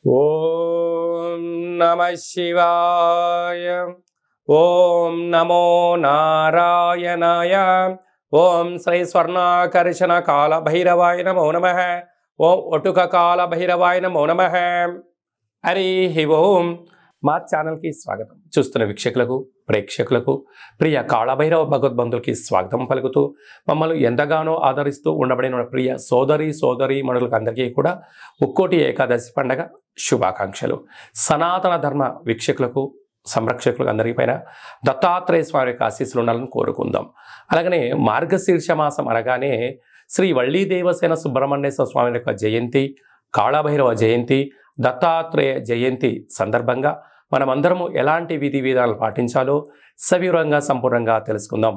ఓం నమః శివాయ. ఓం నమో నారాయణాయ. ఓం శ్రీ స్వర్ణాకర్షణ కాల భైరవాయ నమో నమః. ఓం ఒటుక కాల భైరవాయ నమో నమః. హరి ఓం. మా ఛానల్కి స్వాగతం. చూస్తున్న వీక్షకులకు, ప్రేక్షకులకు, ప్రియ కాళభైరవ భగవద్బంధులకి స్వాగతం పలుకుతూ మమ్మల్ని ఎంతగానో ఆదరిస్తూ ఉండబడిన ప్రియ సోదరి మనులకు అందరికీ కూడా ముక్కోటి ఏకాదశి పండగ శుభాకాంక్షలు. సనాతన ధర్మ వీక్షకులకు, సంరక్షకులకు అందరికీ పైన దత్తాత్రేయ స్వామి యొక్క ఆశీస్సులు ఉండాలని కోరుకుందాం. అలాగనే మార్గశీర్ష మాసం అనగానే శ్రీ వళ్ళీ దేవసేన సుబ్రహ్మణ్యేశ్వర స్వామి యొక్క జయంతి, కాళభైరవ జయంతి, దత్తాత్రేయ జయంతి సందర్భంగా మనమందరము ఎలాంటి విధి విధానాలు పాటించాలో సవివరంగా సంపూర్ణంగా తెలుసుకుందాం.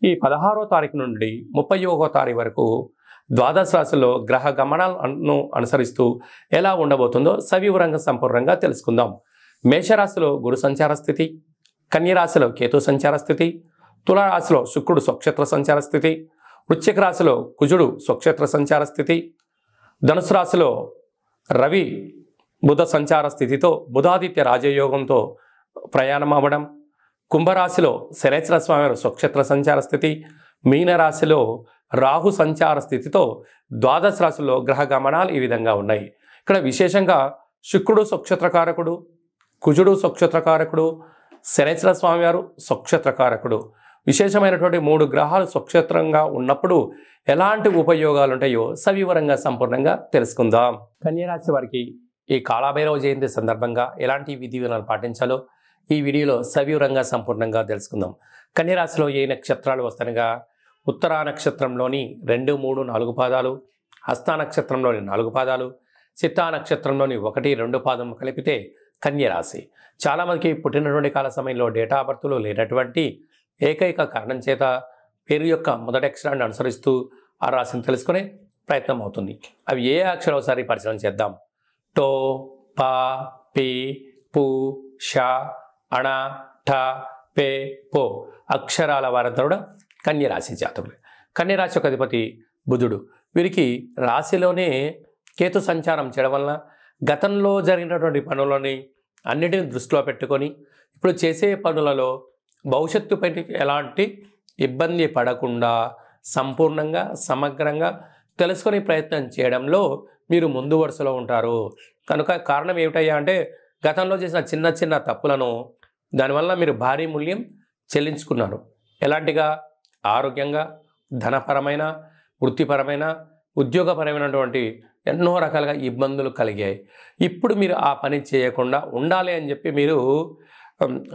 ఈ 16వ తారీఖు నుండి 31వ తారీఖు వరకు ద్వాదశ రాశుల్లో గ్రహ గమనాలను అనుసరిస్తూ ఎలా ఉండబోతుందో సవివరంగా సంపూర్ణంగా తెలుసుకుందాం. మేషరాశిలో గురు సంచార స్థితి, కన్యరాశిలో కేతు సంచార స్థితి, తులారాశిలో శుక్రుడు స్వక్షేత్ర సంచార స్థితి, వృశ్చిక రాశిలో కుజుడు స్వక్షేత్ర సంచార స్థితి, ధనుసు రాశిలో రవి బుధ సంచార స్థితితో బుధాదిత్య రాజయోగంతో ప్రయాణం అవ్వడం, కుంభరాశిలో శనేశ్వర స్వామి స్వక్షేత్ర సంచార స్థితి, మీనరాశిలో రాహు సంచార స్థితితో ద్వాదశ రాశుల్లో గ్రహ గమనాలు ఈ విధంగా ఉన్నాయి. ఇక్కడ విశేషంగా శుక్రుడు స్వక్షేత్రకారకుడు, కుజుడు స్వక్షేత్రకారకుడు, శనేశ్వర స్వామి వారు స్వక్షేత్రకారకుడు. విశేషమైనటువంటి 3 గ్రహాలు స్వక్షేత్రంగా ఉన్నప్పుడు ఎలాంటి ఉపయోగాలు ఉంటాయో సవివరంగా సంపూర్ణంగా తెలుసుకుందాం. కన్యరాశి వారికి ఈ కాళభైరవ జయంతి సందర్భంగా ఎలాంటి విధి విధానాలు పాటించాలో ఈ వీడియోలో సవివరంగా సంపూర్ణంగా తెలుసుకుందాం. కన్యరాశిలో ఏ నక్షత్రాలు వస్తాయనగా ఉత్తరా నక్షత్రంలోని 2, 3, 4 పాదాలు, హస్త నక్షత్రంలోని 4 పాదాలు, చిత్తా నక్షత్రంలోని 1, 2 పాదం కలిపితే కన్యరాశి. చాలామందికి పుట్టినటువంటి కాల సమయంలో డేటా ఆఫ్ బర్త్లో లేనటువంటి ఏకైక కారణం చేత పేరు యొక్క మొదటి అక్షరాన్ని అనుసరిస్తూ ఆ రాశిని తెలుసుకునే ప్రయత్నం అవుతుంది. అవి ఏ అక్షరం ఒకసారి పరిశీలన చేద్దాం. టో, పా, పి, పు, ష, అణ, ఠ, పే, పో అక్షరాల వారంతా కూడా కన్యరాశి జాతకులు. కన్యరాశి యొక్క అధిపతి బుధుడు. వీరికి రాశిలోనే కేతు సంచారం చేయడం వలన గతంలో జరిగినటువంటి పనులని అన్నిటిని దృష్టిలో పెట్టుకొని ఇప్పుడు చేసే పనులలో భవిష్యత్తుపై ఎలాంటి ఇబ్బంది పడకుండా సంపూర్ణంగా సమగ్రంగా తెలుసుకునే ప్రయత్నం చేయడంలో మీరు ముందు వరుసలో ఉంటారు. కనుక కారణం ఏమిటయ్యా అంటే గతంలో చేసిన చిన్న చిన్న తప్పులను దానివల్ల మీరు భారీ మూల్యం చెల్లించుకున్నారు. ఎలాంటిగా? ఆరోగ్యంగా, ధనపరమైన, వృత్తిపరమైన, ఉద్యోగపరమైనటువంటి ఎన్నో రకాలుగా ఇబ్బందులు కలిగాయి. ఇప్పుడు మీరు ఆ పని చేయకుండా ఉండాలి అని చెప్పి మీరు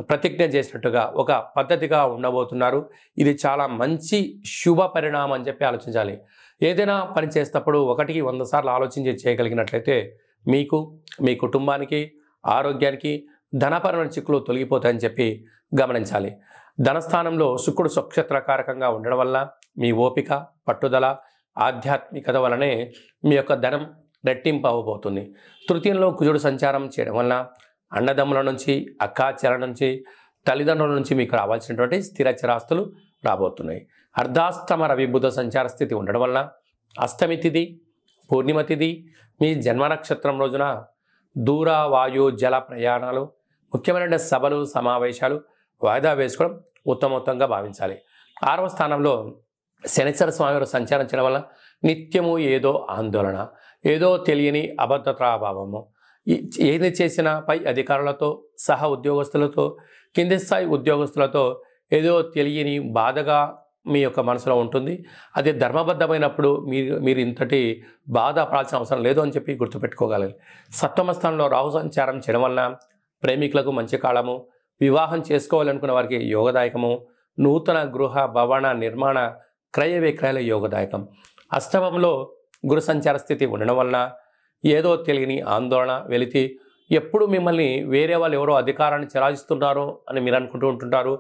ప్రతిజ్ఞ చేసినట్టుగా ఒక పద్ధతిగా ఉండబోతున్నారు. ఇది చాలా మంచి శుభ పరిణామం అని చెప్పి ఆలోచించాలి. ఏదైనా పని చేసేటప్పుడు 1కి 100 సార్లు ఆలోచించి చేయగలిగినట్లయితే మీకు, మీ కుటుంబానికి, ఆరోగ్యానికి, ధనపరమైన చిక్కులు తొలగిపోతాయని చెప్పి గమనించాలి. ధనస్థానంలో శుక్రుడు స్వక్షేత్రకారకంగా ఉండడం వల్ల మీ ఓపిక, పట్టుదల, ఆధ్యాత్మికత వలనే మీ యొక్క ధనం రెట్టింపు అవ్వబోతుంది. తృతీయంలో కుజుడు సంచారం చేయడం వలన అన్నదమ్ముల నుంచి, అక్కాచెల నుంచి, తల్లిదండ్రుల నుంచి మీకు రావాల్సినటువంటి స్థిర చిరాస్తులు రాబోతున్నాయి. అర్ధాష్టమ రవి బుధ సంచార స్థితి ఉండడం వలన అష్టమి తిథి, పూర్ణిమ తిథి, మీ జన్మ నక్షత్రం రోజున దూర, వాయు, జల ప్రయాణాలు, ముఖ్యమైన సభలు, సమావేశాలు వాయిదా వేసుకోవడం ఉత్తమోత్తంగా భావించాలి. 6వ స్థానంలో శనేశ్వర స్వామి సంచారం చేయడం వల్ల నిత్యము ఏదో ఆందోళన, ఏదో తెలియని అభద్రతాభావము, ఏది చేసినా పై అధికారులతో, సహ ఉద్యోగస్తులతో, కింది స్థాయి ఉద్యోగస్తులతో ఏదో తెలియని బాధగా మీ యొక్క మనసులో ఉంటుంది. అది ధర్మబద్ధమైనప్పుడు మీరు ఇంతటి బాధ పడాల్సిన అవసరం లేదు అని చెప్పి గుర్తుపెట్టుకోగలరు. 7వ స్థానంలో రాహు సంచారం చేయడం వలన ప్రేమికులకు మంచి కాలము, వివాహం చేసుకోవాలనుకున్న వారికి యోగదాయకము, నూతన గృహ భవన నిర్మాణ క్రయ విక్రయాల యోగదాయకం. అష్టమంలో గురు సంచార స్థితి ఉండడం వలన ఏదో తెలియని ఆందోళన, వెలితి, ఎప్పుడు మిమ్మల్ని వేరే వాళ్ళు ఎవరో అధికారాన్ని చెలాయిస్తున్నారో అని మీరు అనుకుంటూ ఉంటుంటారు.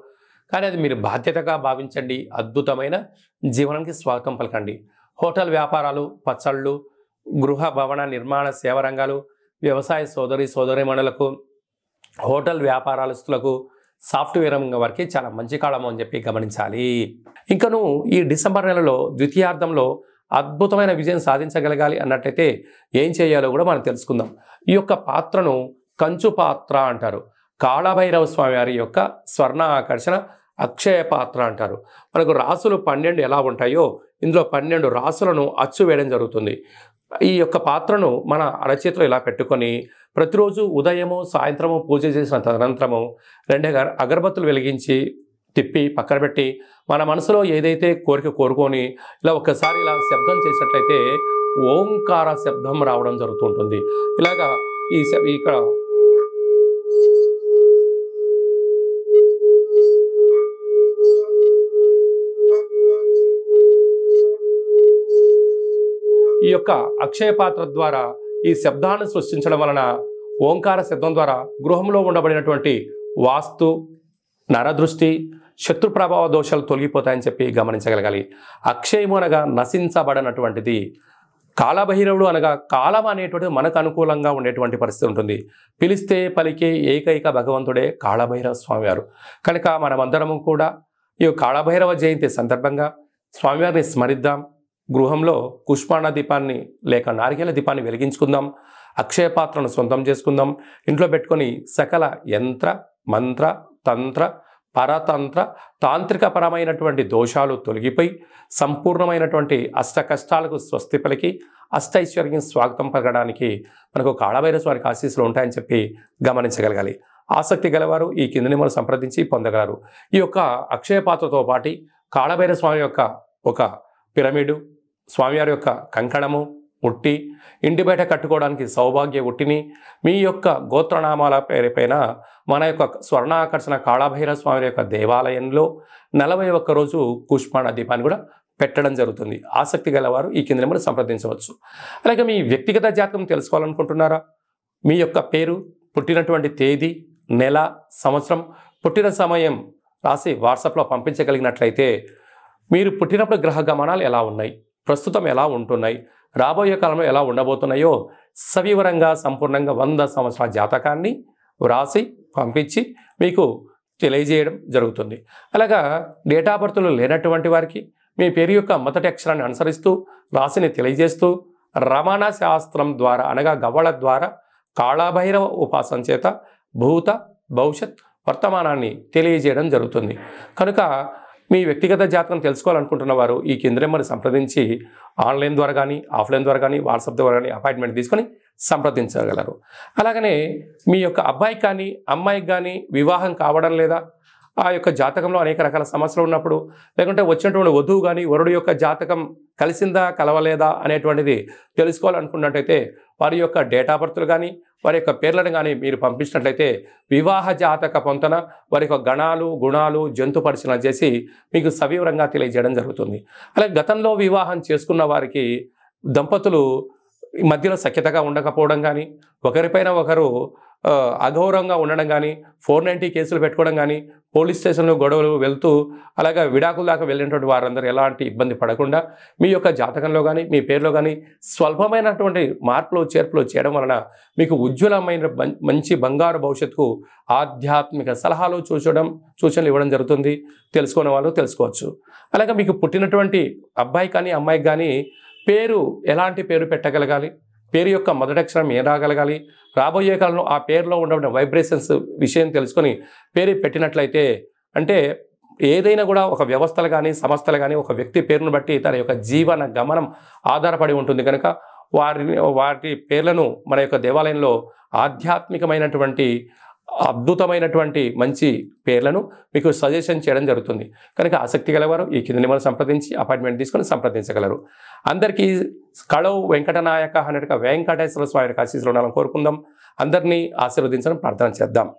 కానీ అది మీరు బాధ్యతగా భావించండి. అద్భుతమైన జీవనానికి స్వాగతం పలకండి. హోటల్ వ్యాపారాలు, పచ్చళ్ళు, గృహ భవన నిర్మాణ సేవ రంగాలు, వ్యవసాయ సోదరీమణులకు, హోటల్ వ్యాపారాలస్తులకు, సాఫ్ట్వేర్ రంగం వారికి చాలా మంచి కాలము అని చెప్పి గమనించాలి. ఇంకను ఈ డిసెంబర్ నెలలో ద్వితీయార్థంలో అద్భుతమైన విజయం సాధించగలగాలి అన్నట్లయితే ఏం చేయాలో కూడా మనం తెలుసుకుందాం. ఈ యొక్క పాత్రను కంచు పాత్ర అంటారు. కాళభైరవ స్వామి వారి యొక్క స్వర్ణ ఆకర్షణ అక్షయ పాత్ర అంటారు. మనకు రాసులు 12 ఎలా ఉంటాయో ఇందులో 12 రాసులను అచ్చు వేయడం జరుగుతుంది. ఈ యొక్క పాత్రను మన అరచేతిలో ఇలా పెట్టుకొని ప్రతిరోజు ఉదయము సాయంత్రము పూజ చేసిన తదనంతరము 2 అగరబత్తులు వెలిగించి తిప్పి పక్కన పెట్టి మన మనసులో ఏదైతే కోరిక కోరుకొని ఇలా ఒక్కసారి ఇలా శబ్దం చేసినట్లయితే ఓంకార శబ్దం రావడం జరుగుతుంటుంది. ఇలాగా ఇక్కడ ఈ యొక్క అక్షయ పాత్ర ద్వారా ఈ శబ్దాన్ని సృష్టించడం వలన ఓంకార శబ్దం ద్వారా గృహంలో ఉండబడినటువంటి వాస్తు నరదృష్టి శత్రు ప్రభావ దోషాలు తొలగిపోతాయని చెప్పి గమనించగలగాలి. అక్షయము అనగా నశించబడనటువంటిది. కాళభైరవుడు అనగా కాలం అనేటువంటిది మనకు అనుకూలంగా ఉండేటువంటి పరిస్థితి ఉంటుంది. పిలిస్తే పలికే ఏకైక భగవంతుడే కాళభైరవ స్వామివారు. కనుక మనమందరము కూడా ఈ కాళభైరవ జయంతి సందర్భంగా స్వామివారిని స్మరిద్దాం. గృహంలో కుష్మాండ దీపాన్ని లేక నారికేల దీపాన్ని వెలిగించుకుందాం. అక్షయ పాత్రను సొంతం చేసుకుందాం. ఇంట్లో పెట్టుకొని సకల యంత్ర మంత్ర తంత్ర పరతంత్ర తాంత్రికపరమైనటువంటి దోషాలు తొలగిపోయి సంపూర్ణమైనటువంటి అష్ట కష్టాలకు స్వస్తి పలికి అష్టైశ్వర్యం స్వాగతం పలకడానికి మనకు కాళభైరవ స్వామికి ఆశీస్సులు ఉంటాయని చెప్పి గమనించగలగాలి. ఆసక్తి గలవారు ఈ కింది నెంబర్ను సంప్రదించి పొందగలరు. ఈ యొక్క అక్షయ పాత్రతో పాటు కాళభైరవ స్వామి యొక్క ఒక పిరమిడు, స్వామివారి యొక్క కంకణము, ఉట్టి, ఇంటి బయట కట్టుకోవడానికి సౌభాగ్య ఉట్టిని, మీ యొక్క గోత్రనామాల పేరుపైన మన యొక్క స్వర్ణాకర్షణ కాళభైరవ స్వామి యొక్క దేవాలయంలో 41 రోజు కుష్మాండ దీపాన్ని కూడా పెట్టడం జరుగుతుంది. ఆసక్తి గలవారు ఈ కింది నెంబర్ సంప్రదించవచ్చు. అలాగే మీ వ్యక్తిగత జాతకం తెలుసుకోవాలనుకుంటున్నారా? మీ యొక్క పేరు, పుట్టినటువంటి తేదీ, నెల, సంవత్సరం, పుట్టిన సమయం రాసి వాట్సాప్లో పంపించగలిగినట్లయితే మీరు పుట్టినప్పుడు గ్రహ గమనాలు ఎలా ఉన్నాయి, ప్రస్తుతం ఎలా ఉంటున్నాయి, రాబోయే కాలంలో ఎలా ఉండబోతున్నాయో సవివరంగా సంపూర్ణంగా 100 సంవత్సరాల జాతకాన్ని వ్రాసి పంపించి మీకు తెలియజేయడం జరుగుతుంది. అలాగా డేట్ ఆఫ్ బర్త్లు లేనటువంటి వారికి మీ పేరు యొక్క మొదటి అక్షరాన్ని అనుసరిస్తూ రాశిని తెలియజేస్తూ రమణ శాస్త్రం ద్వారా అనగా గవ్వళ ద్వారా కాళభైరవ ఉపాసన చేత భూత భవిష్యత్ వర్తమానాన్ని తెలియజేయడం జరుగుతుంది. కనుక మీ వ్యక్తిగత జాతకం తెలుసుకోవాలనుకుంటున్న వారు ఈ కింది నెంబర్ని సంప్రదించి ఆన్లైన్ ద్వారా కానీ ఆఫ్లైన్ ద్వారా కానీ వాట్సాప్ ద్వారా కానీ అపాయింట్మెంట్ తీసుకొని సంప్రదించగలరు. అలాగనే మీ యొక్క అబ్బాయికి కానీ అమ్మాయికి కానీ వివాహం కావడం లేదా, ఆ యొక్క జాతకంలో అనేక రకాల సమస్యలు ఉన్నప్పుడు, లేకుంటే వచ్చినటువంటి వధువు కానీ వరుడు యొక్క జాతకం కలిసిందా కలవలేదా అనేటువంటిది తెలుసుకోవాలనుకున్నట్టయితే వారి యొక్క డేట్ ఆఫ్ బర్త్లు కానీ వారి యొక్క పేర్లను కానీ మీరు పంపించినట్లయితే వివాహ జాతక పొంతన వారి యొక్క గణాలు గుణాలు జంతు పరిశీలన చేసి మీకు సవివరంగా తెలియజేయడం జరుగుతుంది. అలాగే గతంలో వివాహం చేసుకున్న వారికి దంపతులు మధ్యలో సఖ్యతగా ఉండకపోవడం కానీ, ఒకరిపైన ఒకరు అగౌరవంగా ఉండడం కానీ, 490 కేసులు పెట్టుకోవడం కానీ, పోలీస్ స్టేషన్లో గొడవలు వెళ్తూ అలాగా విడాకుల దాకా వెళ్ళినటువంటి వారందరూ ఎలాంటి ఇబ్బంది పడకుండా మీ యొక్క జాతకంలో కానీ మీ పేరులో కానీ స్వల్పమైనటువంటి మార్పులు చేర్పులు చేయడం వలన మీకు ఉజ్వలమైన మంచి బంగారు భవిష్యత్తుకు ఆధ్యాత్మిక సలహాలు సూచనలు ఇవ్వడం జరుగుతుంది. తెలుసుకునే వాళ్ళు తెలుసుకోవచ్చు. అలాగే మీకు పుట్టినటువంటి అబ్బాయి కానీ అమ్మాయికి కానీ పేరు ఎలాంటి పేరు పెట్టగలగాలి, పేరు యొక్క మొదటి అక్షరం ఏం రాగలగాలి, రాబోయే కాలంలో ఆ పేరులో ఉన్న వైబ్రేషన్స్ విషయం తెలుసుకొని పేరు పెట్టినట్లయితే, అంటే ఏదైనా కూడా ఒక వ్యవస్థలు కానీ సంస్థలు కానీ ఒక వ్యక్తి పేరును బట్టి తన యొక్క జీవన గమనం ఆధారపడి ఉంటుంది. కనుక వాటి పేర్లను మన యొక్క దేవాలయంలో ఆధ్యాత్మికమైనటువంటి అద్భుతమైనటువంటి మంచి పేర్లను మీకు సజెషన్ చేయడం జరుగుతుంది. కనుక ఆసక్తి గలవారు ఈ కింది నెంబర్ సంప్రదించి అపాయింట్మెంట్ తీసుకొని సంప్రదించగలరు. అందరికీ కళవు వెంకటనాయక అన్నట్టుగా వెంకటేశ్వర స్వామి ఆశీస్సులు ఉండాలని కోరుకుందాం. అందరినీ ఆశీర్వదించడం ప్రార్థన చేద్దాం.